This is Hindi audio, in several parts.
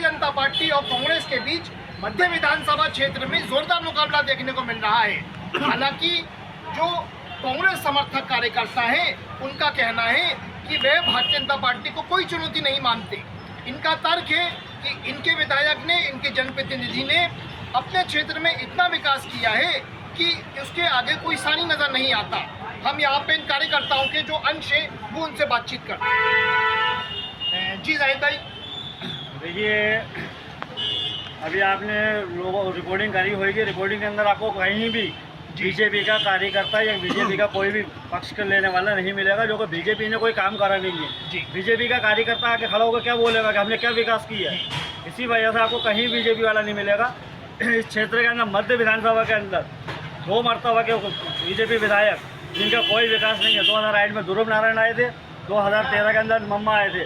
जनता पार्टी और कांग्रेस के बीच मध्य विधानसभा क्षेत्र में जोरदार मुकाबला देखने को मिल रहा है। हालांकि जो कांग्रेस समर्थक कार्यकर्ता हैं उनका कहना है कि वे भारतीय जनता पार्टी को कोई चुनौती नहीं मानते। इनका तर्क है कि इनके विधायक ने, इनके जनप्रतिनिधि ने अपने क्षेत्र में इतना विकास किया है कि उसके आगे कोई सानी नजर नहीं आता। हम यहाँ पे इन कार्यकर्ताओं के जो अंश है वो उनसे बातचीत करते हैं। जी जाहिद भाई, देखिए अभी आपने लोगों रिकॉर्डिंग करी होगी, रिकॉर्डिंग के अंदर आपको कहीं भी बीजेपी का कार्यकर्ता या बीजेपी का कोई भी पक्ष कर लेने वाला नहीं मिलेगा जो कि बीजेपी ने कोई काम करा नहीं है। जी, बीजेपी का कार्यकर्ता आके खड़ा होकर क्या बोलेगा कि हमने क्या विकास किया है। इसी वजह से आपको कहीं बीजेपी वाला नहीं मिलेगा। इस क्षेत्र के अंदर मध्य विधानसभा के अंदर 2 मरतबा के बीजेपी विधायक जिनका कोई विकास नहीं है। 2008 में ध्रुव नारायण आए थे, 2013 के अंदर मम्मा आए थे।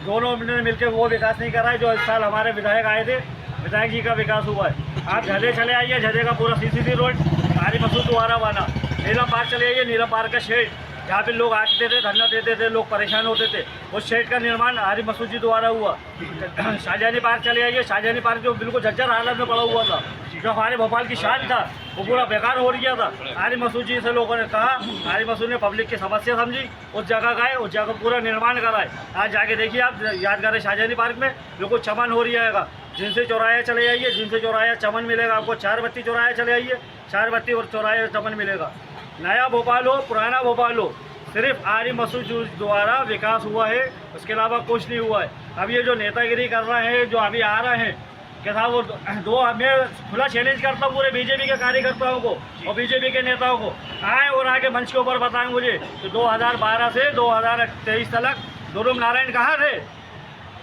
दोनों ने मिलकर वो विकास नहीं करा है जो इस साल हमारे विधायक आए थे। विधायक जी का विकास हुआ है। आप झदे चले आइए, झदे का पूरा सीसीसी रोड आरिफ मसूद द्वारा बना। नीलम पार्क चले आइए, नीलम पार्क का शेड जहाँ पे लोग आते थे, धरना देते थे, लोग परेशान होते थे, उस शेड का निर्माण आरिफ मसूद जी द्वारा हुआ। शाहजहानी पार्क चले आइए, शाहजहानी पार्क जो बिल्कुल जर्जर हालत में पड़ा हुआ था, जो हमारे भोपाल की शान था, वो पूरा बेकार हो गया था। आरिफ मसूद जी से लोगों ने कहा, आरिफ मसूद ने पब्लिक की समस्या समझी, उस जगह गए, उस जगह पूरा निर्माण कराए। आज जाके देखिए आप, याद करें शाहजहानी पार्क में बिल्कुल चमन हो रहा है। जिनसे चौराया चले जाइए, जिनसे चौराया चमन मिलेगा आपको। 4 बत्ती चौराया चले आइए, 4 बत्ती और चौराया चमन मिलेगा। नया भोपाल हो, पुराना भोपाल हो, सिर्फ आरिफ मसूद द्वारा विकास हुआ है, उसके अलावा कुछ नहीं हुआ है। अब ये जो नेतागिरी कर रहे हैं, जो अभी आ रहे हैं कि साहब वो मैं खुला चैलेंज करता हूँ पूरे बीजेपी के कार्यकर्ताओं को और बीजेपी के नेताओं को, आए और आके मंच के ऊपर बताएं मुझे कि 2012 से 2023 तक ध्रुव नारायण कहाँ थे,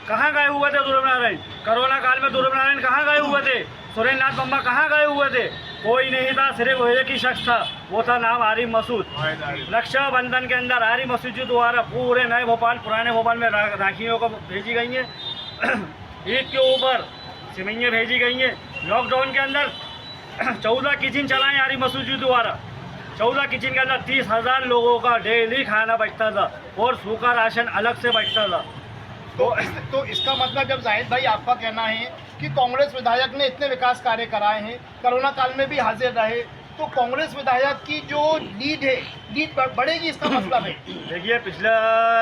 कहाँ गए हुए थे ध्रुव नारायण। कोरोना काल में ध्रुव नारायण कहाँ गए हुए थे, सुरेंद्र नाथ बम्बा कहाँ गए हुए थे। कोई नहीं था, सिर्फ एक ही शख्स था, वो था नाम आरिफ मसूद। रक्षाबंधन के अंदर आरिफ मसूद जी द्वारा पूरे नए भोपाल, पुराने भोपाल में राखियों को भेजी गई हैं। ईद के ऊपर सिवैयाँ भेजी गई हैं। लॉकडाउन के अंदर 14 किचन चलाएँ आरिफ मसूद जी द्वारा। 14 किचन के अंदर 30,000 लोगों का डेली खाना बचता था और सूखा राशन अलग से बचता था। तो इसका मतलब जब जाहिद भाई आपका कहना है कि कांग्रेस विधायक ने इतने विकास कार्य कराए हैं, कोरोना काल में भी हाजिर रहे, तो कांग्रेस विधायक की जो लीड है, लीड बढ़ेगी, इसका मतलब है। देखिए पिछला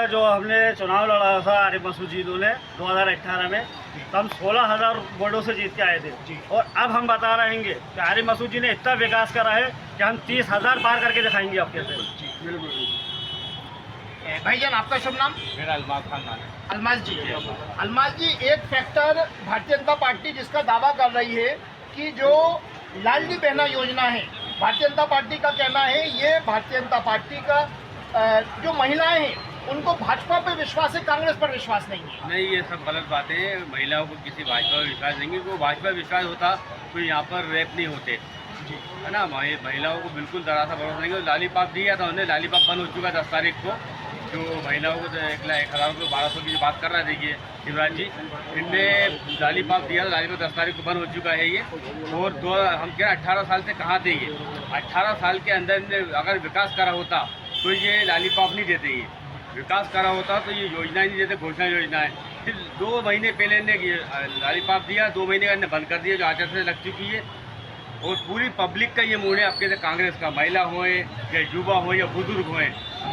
जो हमने चुनाव लड़ा था आरिफ मसूद जी ने 2018 में, तो हम 16,000 वोटों से जीत के आए थे। और अब हम बता रहेंगे कि आरिफ मसूद जी ने इतना विकास करा है कि हम 30,000 पार करके दिखाएंगे आपके से। बिल्कुल। भाईजान आपका शुभ नाम? मेरा अलमाज खान नाम है। अलमाज जी, अलमाज जी, एक फैक्टर भारतीय जनता पार्टी जिसका दावा कर रही है कि जो लाडली बहना योजना है, भारतीय जनता पार्टी का कहना है ये भारतीय जनता पार्टी का जो महिलाएं हैं उनको भाजपा पर विश्वास है, कांग्रेस पर विश्वास नहीं है। नहीं, ये सब गलत बातें हैं। महिलाओं को किसी भाजपा पर विश्वास नहीं है। वो भाजपा विश्वास होता तो यहाँ पर रेप नहीं होते, है ना। महिलाओं को बिल्कुल जरा सा भरोसा नहीं है। लालीपाप दिया था उन्हें, लालीपाप बंद हो चुका 10 तारीख को। जो महिलाओं को 1,00,000 रुपये 1,200 की जो बात कर रहा है, देखिए शिवराज जी, इनने लालीपाप दिया था, लालीपाप 10 तारीख को बंद हो चुका है ये। और हम कह रहे 18 साल से कहाँ थे ये। 18 साल के अंदर अगर विकास करा होता तो ये लालीपाप नहीं देते, ये विकास करा होता तो ये योजना नहीं देते, घोषणा योजना है। फिर 2 महीने पहले इन्हें लालीपाप दिया, 2 महीने का इन्हें बंद कर दिया, जो आचार संहिता लग चुकी है। और पूरी पब्लिक का ये मूड है, आपके कांग्रेस का, महिला हो या युवा हो या बुजुर्ग हो।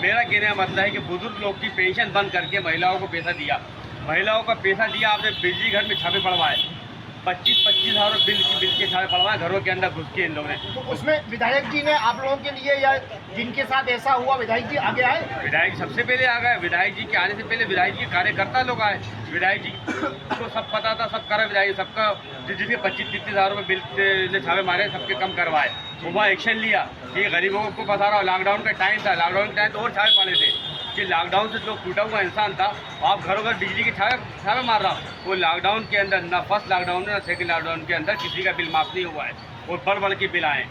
मेरा कहने का मतलब है कि बुजुर्ग लोग की पेंशन बंद करके महिलाओं को पैसा दिया, महिलाओं का पैसा दिया। आपने बिजली घर में छापे पड़वाए, 25,000 बिल के छापे पड़वाए घरों के अंदर घुस के इन लोगों ने। तो उसमें विधायक जी ने आप लोगों के लिए या जिनके साथ ऐसा हुआ विधायक जी आगे आए? विधायक सबसे पहले आ गए। विधायक जी के आने से पहले विधायक जी के कार्यकर्ता लोग आए। विधायक जी को सब पता था, सब करा विधायक सबका। जिसके 25-30,000 रुपये बिल ने छापे मारे, सबके कम करवाए। वो वहाँ एक्शन लिया कि गरीबों को फंसा रहा। लॉकडाउन का टाइम था, लॉकडाउन के टाइम तो और छापे पड़े थे कि लॉकडाउन से जो टूटा हुआ इंसान था, आप घरों घर बिजली के छापे मार रहा। वो लॉकडाउन के अंदर ना फर्स्ट लॉकडाउन में ना सेकंड लॉकडाउन के अंदर किसी का बिल माफ नहीं हुआ है और बढ़ के बिल आए।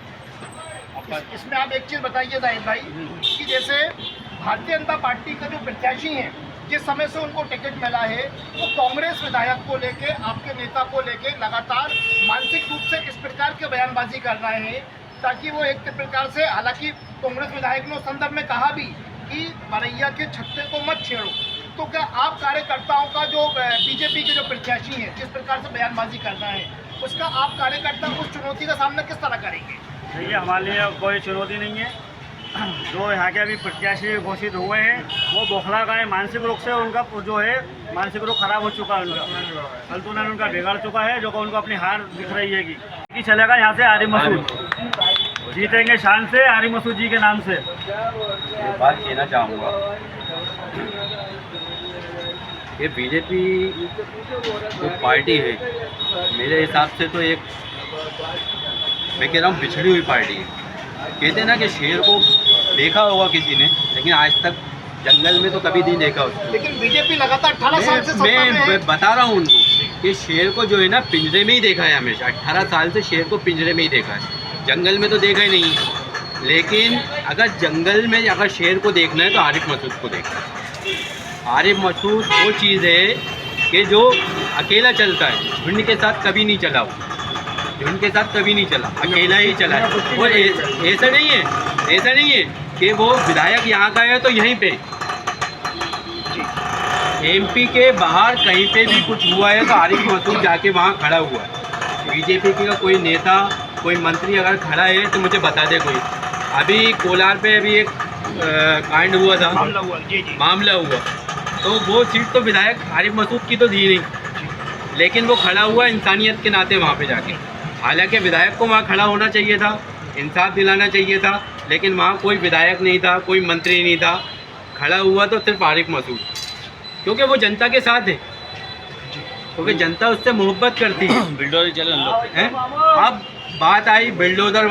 इसमें आप एक चीज़ बताइए जाहिद भाई कि जैसे भारतीय जनता पार्टी का जो प्रत्याशी हैं, जिस समय से उनको टिकट मिला है, वो कांग्रेस विधायक को लेके, आपके नेता को लेके लगातार मानसिक रूप से इस प्रकार के बयानबाजी कर रहे हैं ताकि वो एक प्रकार से, हालांकि कांग्रेस विधायक ने उस संदर्भ में कहा भी कि बरैया के छत्ते को मत छेड़ो, तो क्या आप कार्यकर्ताओं का जो बीजेपी के जो प्रत्याशी हैं जिस प्रकार से बयानबाजी करना है उसका आप कार्यकर्ता उस चुनौती का सामना किस तरह करेंगे? देखिए, हमारे लिए कोई चुनौती नहीं है। जो यहाँ के अभी प्रत्याशी घोषित हुए हैं वो बौखला गए, मानसिक रूप से उनका जो है मानसिक रूप खराब हो चुका है, उनका संतुलन उनका बिगड़ चुका है, जो कि उनको अपनी हार दिख रही है कि चलेगा यहाँ से आरिफ मसूद जीतेंगे शान से, आरिफ मसूद जी के नाम से। एक बात कहना चाहूँगा, ये बीजेपी जो पार्टी है मेरे हिसाब से तो एक, मैं कह रहा हूँ, बिछड़ी हुई पार्टी है। कहते हैं ना कि शेर को देखा होगा किसी ने, लेकिन आज तक जंगल में तो कभी नहीं देखा उसको। लेकिन बीजेपी लगातार 18 साल से सत्ता में है। मैं बता रहा हूँ उनको कि शेर को जो है ना पिंजरे में ही देखा है हमेशा। 18 साल से शेर को पिंजरे में ही देखा है, जंगल में तो देखा ही नहीं है। लेकिन अगर जंगल में अगर शेर को देखना है तो आरिफ मसूद को देखना है। आरिफ मसूद वो चीज़ है कि जो अकेला चलता है, झुंड के साथ कभी नहीं चला वो, झुंड के साथ कभी नहीं चला, अकेला ही चला है। और ऐसा नहीं है कि वो विधायक यहाँ का है तो यहीं पे एमपी के बाहर कहीं पे भी कुछ हुआ है तो आरिफ मसूद जाके वहाँ खड़ा हुआ है। बीजेपी का कोई नेता कोई मंत्री अगर खड़ा है तो मुझे बता दे कोई। अभी कोलार पे अभी एक कांड हुआ था, मामला हुआ, तो वो सीट तो विधायक आरिफ मसूद की तो दी नहीं, लेकिन वो खड़ा हुआ इंसानियत के नाते वहाँ पे जाके। हालांकि विधायक को वहाँ खड़ा होना चाहिए था, इंसाफ दिलाना चाहिए था, लेकिन वहाँ कोई विधायक नहीं था, कोई मंत्री नहीं था, खड़ा हुआ तो सिर्फ आरिफ मसूद, क्योंकि वो जनता के साथ है, क्योंकि जनता उससे मोहब्बत करती है। बिल्डोजर चलन लोग हैं। अब बात आई बिल्डोजर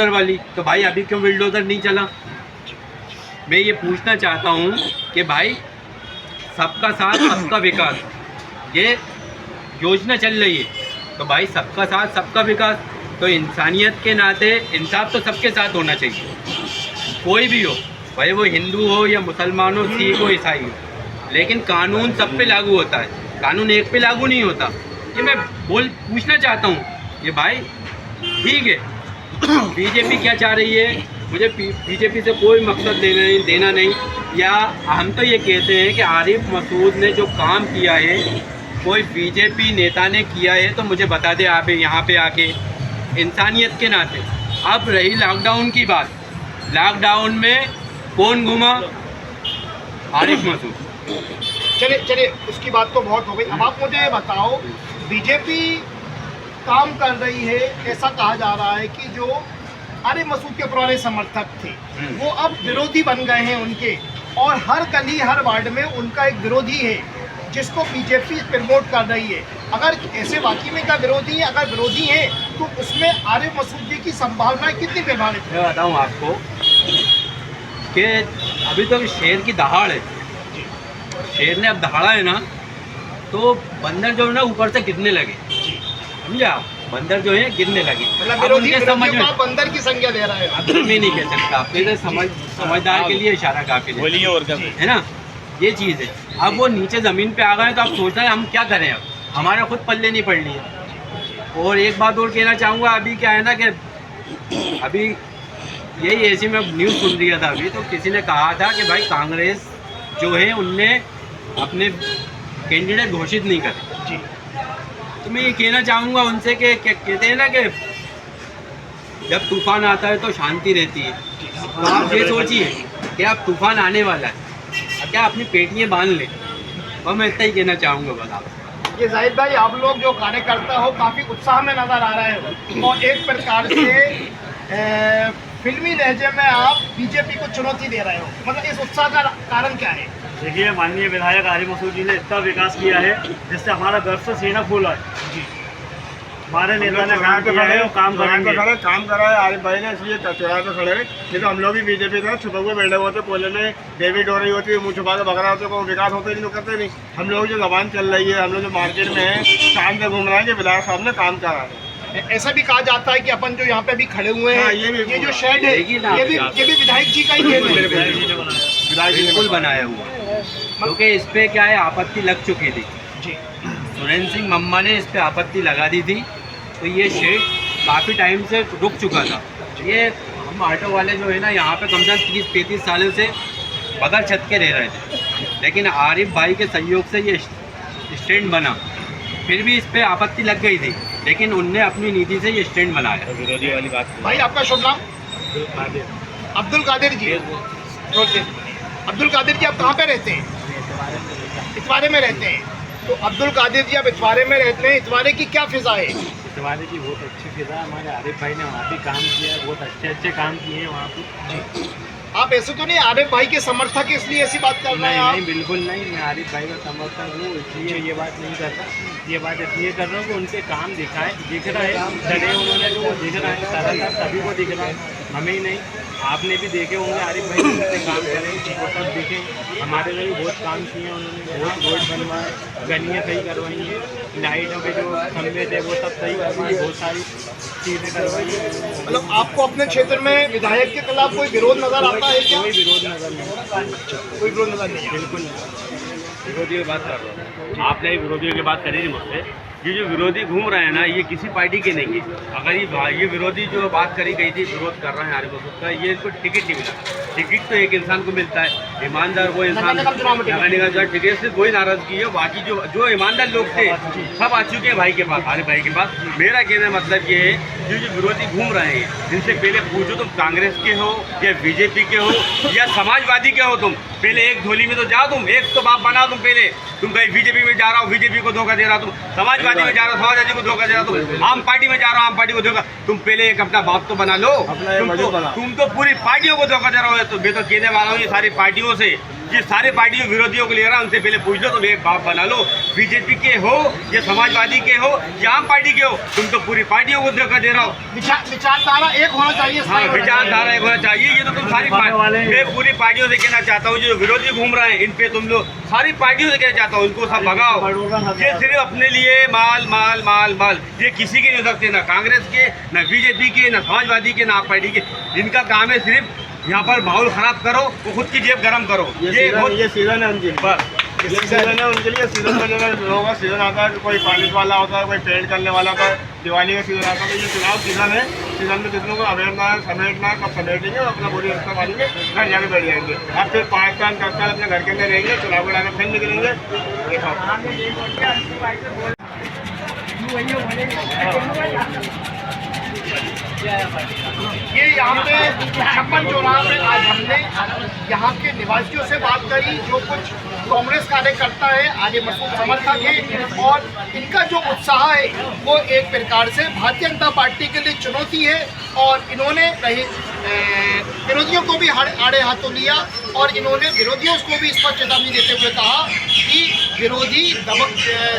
वाली, तो भाई अभी क्यों बिल्डोजर नहीं चला? मैं ये पूछना चाहता हूँ कि भाई सबका साथ सबका विकास ये योजना चल रही है, तो भाई सबका साथ सबका विकास, तो इंसानियत के नाते इंसाफ तो सबके साथ होना चाहिए, कोई भी हो, भाई वो हिंदू हो या मुसलमान हो, सिख हो, ईसाई हो, लेकिन कानून सब पे लागू होता है, कानून एक पे लागू नहीं होता। ये मैं पूछना चाहता हूँ ये भाई, ठीक है बीजेपी क्या चाह रही है, मुझे बीजेपी से कोई मकसद देना नहीं, या हम तो ये कहते हैं कि आरिफ मसूद ने जो काम किया है कोई बीजेपी नेता ने किया है तो मुझे बता दे आप यहाँ पे आके, इंसानियत के नाते। अब रही लॉकडाउन की बात, लॉकडाउन में कौन घुमा? आरिफ मसूद। चलिए उसकी बात तो बहुत हो गई। अब आप मुझे ये बताओ, बीजेपी काम कर रही है, ऐसा कहा जा रहा है कि जो आरिफ मसूद के पुराने समर्थक थे वो अब विरोधी बन गए हैं उनके, और हर गली हर वार्ड में उनका एक विरोधी है जिसको बीजेपी प्रमोट कर रही है। अगर ऐसे वाकई में क्या विरोधी है, अगर विरोधी है तो उसमें आरिफ मसूद जी की संभावना कितनी प्रभावित है? मैं बताऊँ आपको कि अभी तो शेर की दहाड़ है, शेर ने अब दहाड़ा है ना, तो बंदर जो है ना ऊपर से गिरने लगे, समझा? बंदर जो है गिरने लगे, मतलब विरोधी समझ में बंदर की संज्ञा दे रहा है। अब मैं नहीं कह सकता, आपके समझदार के लिए इशारा काफी है ना, ये चीज़ है। अब वो नीचे ज़मीन पे आ गए तो अब सोच रहे हैं हम क्या करें, अब हमारा खुद पल्ले नहीं पड़ रही है। और एक बात और कहना चाहूँगा, अभी क्या है ना कि अभी यही ऐसी मैं न्यूज़ सुन रहा था अभी, तो किसी ने कहा था कि भाई कांग्रेस जो है उनने अपने कैंडिडेट घोषित नहीं करे जी। तो मैं ये कहना चाहूँगा उनसे कि कहते हैं ना कि जब तूफान आता है तो शांति रहती है, तो आप ये सोचिए कि अब तूफान आने वाला है, क्या अपनी पेटियाँ बांध लें, और मैं इतना ही कहना चाहूँगा बस आप। ये जाहिद भाई, आप लोग जो कार्यकर्ता हो काफ़ी उत्साह में नज़र आ रहे हो, और एक प्रकार से फिल्मी लहजे में आप बीजेपी को चुनौती दे रहे हो, मतलब इस उत्साह का कारण क्या है? देखिए, माननीय विधायक आरिफ मसूद जी ने इतना विकास किया है जिससे हमारा गर्व से सीना फूला है जी। हमारे नेता ने काम किया है और काम करेंगे, काम करा है आरिफ भाई ने, इसलिए चौराहे पे खड़े हैं। नहीं तो हम लोग भी बीजेपी के छुपे हुए बैठे होते, कोले में डेविड हो रही होती है, मुँह छुपा के बकरा होते, कोई विकास होते नहीं तो करते नहीं। हम लोग जो जबान चल रही है, हम लोग जो मार्केट में है, शाम से घूम रहे हैं कि विधायक साहब ने काम करा है। ऐसा भी कहा जाता है कि अपन जो यहाँ पे भी खड़े हुए हैं, ये जो शेड है ये भी विधायक जी का ही खेल है, बिल्कुल बनाया हुआ, क्योंकि इस पे क्या है आपत्ति लग चुकी थी जी। सुरेंद्र सिंह मम्मा ने इस पे आपत्ति लगा दी थी, तो ये शेड काफ़ी टाइम से रुक चुका था। ये हम ऑटो वाले जो है ना यहाँ पे कम से कम 30-35 सालों से बगैर छत के रह रहे थे, लेकिन आरिफ भाई के सहयोग से ये स्टैंड बना। फिर भी इस पे आपत्ति लग गई थी, लेकिन उनने अपनी नीति से ये स्टैंड बनाया। विरोधी वाली बात भाई आपका शुभ नाम? अब्दुल कादिर जी। ओके, अब्दुल कादिर जी आप कहाँ पे रहते हैं? इतवारे में रहते हैं। तो अब्दुल कादिर जी आप इतवारे में रहते हैं, इतवारे की क्या फिजा है? इतवारे की बहुत अच्छी फिजा है। हमारे आरिफ भाई ने वहाँ भी काम किया है, बहुत अच्छे अच्छे काम किए हैं वहाँ पे। आप ऐसे तो नहीं आरिफ भाई के समर्थक इसलिए ऐसी बात कर रहे हैं आप? नहीं, बिल्कुल नहीं। मैं आरिफ भाई का समर्थक हूँ, इसलिए ये बात नहीं कर रहा। ये बात इसलिए कर रहा हूँ कि उनके काम दिख रहा है, चढ़े उन्होंने जो दिख रहा है, सारा सभी को दिख रहा है, हमें ही नहीं। आपने भी देखे होंगे आरिफ भाई ने काम करे, वो सब देखे। हमारे लिए भी बहुत काम किए उन्होंने, बहुत रोड बनवाए, गलियाँ सही करवाई हैं, लाइटों के जो खंभे थे वो सब सही करवाए, बहुत सारी चीज़ें करवाई हैं। मतलब आपको अपने क्षेत्र में विधायक के खिलाफ कोई विरोध नजर आता है क्या? कोई विरोध नजर नहीं, कोई विरोध नजर नहीं है। बिल्कुल नहीं। विरोधियों की बात कर रहा हूँ, आपने ही विरोधियों की बात करी थी मुझसे। ये जो विरोधी घूम रहे हैं ना, ये किसी पार्टी के नहीं है। अगर ये विरोधी जो बात करी गई थी, विरोध कर रहे हैं आरिफ मसूद का, ये इसको टिकट नहीं मिला। टिकट तो एक इंसान को मिलता है, ईमानदार वो इंसान नगर निगम जो टिकट से कोई नाराजगी है। बाकी जो ईमानदार लोग थे सब आ चुके हैं भाई के पास, आरिफ भाई के पास। मेरा कहने का मतलब ये है, जो विरोधी घूम रहे हैं, इनसे पहले पूछो तुम कांग्रेस के हो या बीजेपी के हो या समाजवादी के हो। तुम पहले एक झोली में तो जाओ, तुम एक तो बाप बनाओ। तुम पहले तुम कहीं बीजेपी में जा रहा हो, बीजेपी को धोखा दे रहा हो, तुम समाजवादी में जा रहा हो, समाजवादी को धोखा दे रहा हो, तुम आम पार्टी में जा रहा हो, आम पार्टी को धोखा। तुम पहले एक अपना बाप तो बना लो। तुम तो पूरी पार्टियों को धोखा दे रहा हो। तो मैं तो कहने वाला हूँ ये सारी पार्टियों से, ये सारे पार्टियों विरोधियों को ले रहा है, उनसे पहले पूछ लो, तुम एक बाप बना लो। बीजेपी के हो या समाजवादी के हो या आम पार्टी के हो, तुम तो पूरी पार्टियों को धोखा दे रहा हो। विचारधारा एक होना चाहिए। हाँ, विचारधारा एक होना चाहिए। ये तो तुम सारी मैं पूरी पार्टियों से कहना चाहता हूँ, जो विरोधी घूम रहे हैं इन पे तुम लोग सारी पार्टियों से कहना चाहता हूँ, इनको सब भगाओ। ये सिर्फ अपने लिए माल माल माल माल, ये किसी के नहीं हो सकते, ना कांग्रेस के, ना बीजेपी के, ना समाजवादी के, ना आप पार्टी के। इनका काम है सिर्फ यहाँ पर माहौल खराब करो, वो खुद की जेब गरम करो। ये सीजन है उनके, बस ये सीजन है उनके लिए। सीजन में जगह लोगों का सीजन आता है, कोई पालिश वाला होता है, कोई पेंट करने वाला होता है, दिवाली का सीजन आता है। तो ये चुनाव सीजन है, सीजन में जितनों को अवेयरना है, समेटना है, सब समेटेंगे और अपना पूरी रस्ता मारेंगे, घर जाके बैठ जाएंगे। अब फिर 5 साल 10 साल अपने घर के अंदर रहेंगे, चुनाव को लाकर फिर निकलेंगे। ये यहाँ पे 56 चौराहा में आज हमने यहाँ के निवासियों से बात करी, जो कुछ कांग्रेस कार्यकर्ता है, आरिफ मसूद समर्थक है, और इनका जो उत्साह है वो एक प्रकार से भारतीय जनता पार्टी के लिए चुनौती है। और इन्होंने विरोधियों को भी आड़े हाथों लिया, और इन्होंने विरोधियों को भी इस पर चेतावनी देते हुए कहा कि विरोधी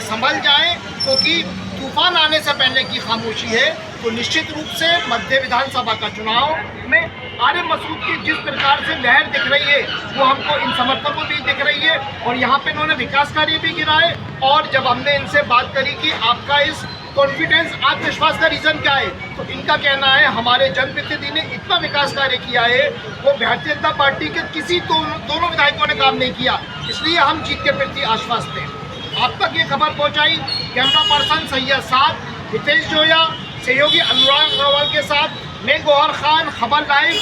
संभल जाएं, क्योंकि तूफान आने से पहले की खामोशी है। तो निश्चित रूप से मध्य विधानसभा का चुनाव में आरिफ मसूद की जिस प्रकार से लहर दिख रही है, वो हमको इन समर्थकों भी दिख रही है। और यहाँ पे इन्होंने विकास कार्य भी गिराए, और जब हमने इनसे बात करी कि आपका इस कॉन्फिडेंस, आत्मविश्वास का रीज़न क्या है, तो इनका कहना है हमारे जनप्रतिनिधि ने इतना विकास कार्य किया है, वो भारतीय जनता पार्टी के किसी दोनों विधायकों ने काम नहीं किया, इसलिए हम जीत के प्रति आश्वस्त हैं। आप तक ये खबर पहुंचाई कैमरा पर्सन सैयद साथ, हितेश जोया, सहयोगी अनुराग अग्रवाल के साथ मैं गौहर खान, खबर लाइव।